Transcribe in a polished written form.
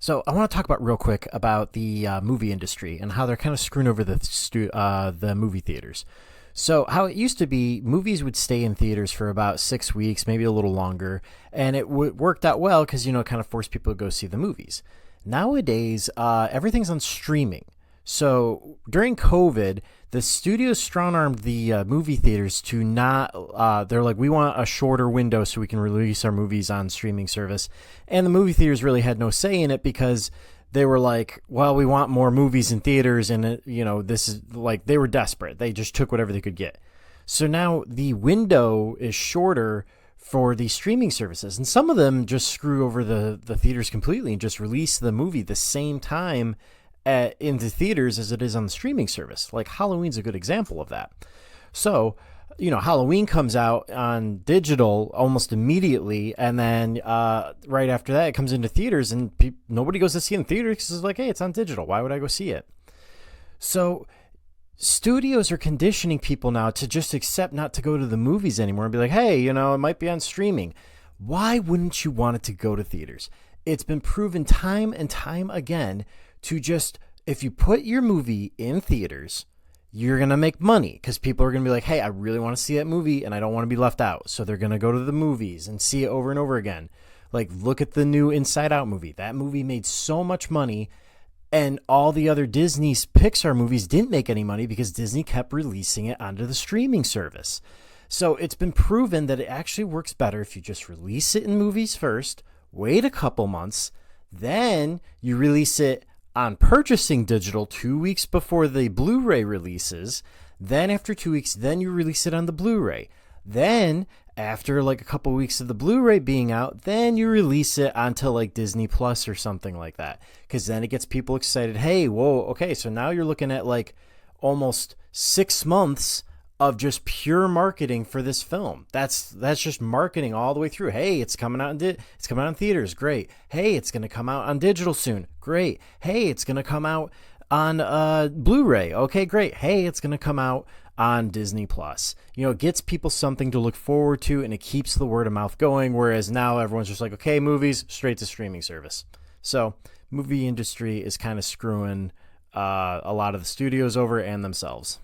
So I want to talk about real quick about the movie industry and how they're kind of screwing over the movie theaters. So how it used to be, movies would stay in theaters for about 6 weeks, maybe a little longer, and it worked out well because it kind of forced people to go see the movies. Nowadays, everything's on streaming. So during COVID, the studios strong armed the movie theaters to not. They're like, we want a shorter window so we can release our movies on streaming service, and the movie theaters really had no say in it because they were like, well, we want more movies in theaters, and this is like they were desperate. They just took whatever they could get. So now the window is shorter for the streaming services, and some of them just screw over the theaters completely and just release the movie the same time into theaters as it is on the streaming service. Like Halloween's a good example of that. So, Halloween comes out on digital almost immediately, and then right after that, it comes into theaters, and nobody goes to see it in theaters because it's like, hey, it's on digital. Why would I go see it? So studios are conditioning people now to just accept not to go to the movies anymore and be like, hey, it might be on streaming. Why wouldn't you want it to go to theaters? It's been proven time and time again to just, if you put your movie in theaters, you're going to make money because people are going to be like, hey, I really want to see that movie and I don't want to be left out. So they're going to go to the movies and see it over and over again. Like, look at the new Inside Out movie. That movie made so much money, and all the other Disney's Pixar movies didn't make any money because Disney kept releasing it onto the streaming service. So it's been proven that it actually works better if you just release it in movies first, wait a couple months, then you release it on purchasing digital 2 weeks before the Blu-ray releases. Then after 2 weeks, then you release it on the Blu-ray. Then after like a couple weeks of the Blu-ray being out, then you release it onto like Disney Plus or something like that. Because then it gets people excited. Hey, whoa, okay, so now you're looking at like almost 6 months of just pure marketing for this film. That's just marketing all the way through. Hey, it's coming out it's coming out in theaters. Great. Hey, it's going to come out on digital soon. Great. Hey, it's going to come out on Blu-ray. Okay, great. Hey, it's going to come out on Disney Plus. It gets people something to look forward to, and it keeps the word of mouth going, whereas now everyone's just like, okay, movies, straight to streaming service. So movie industry is kind of screwing a lot of the studios over and themselves.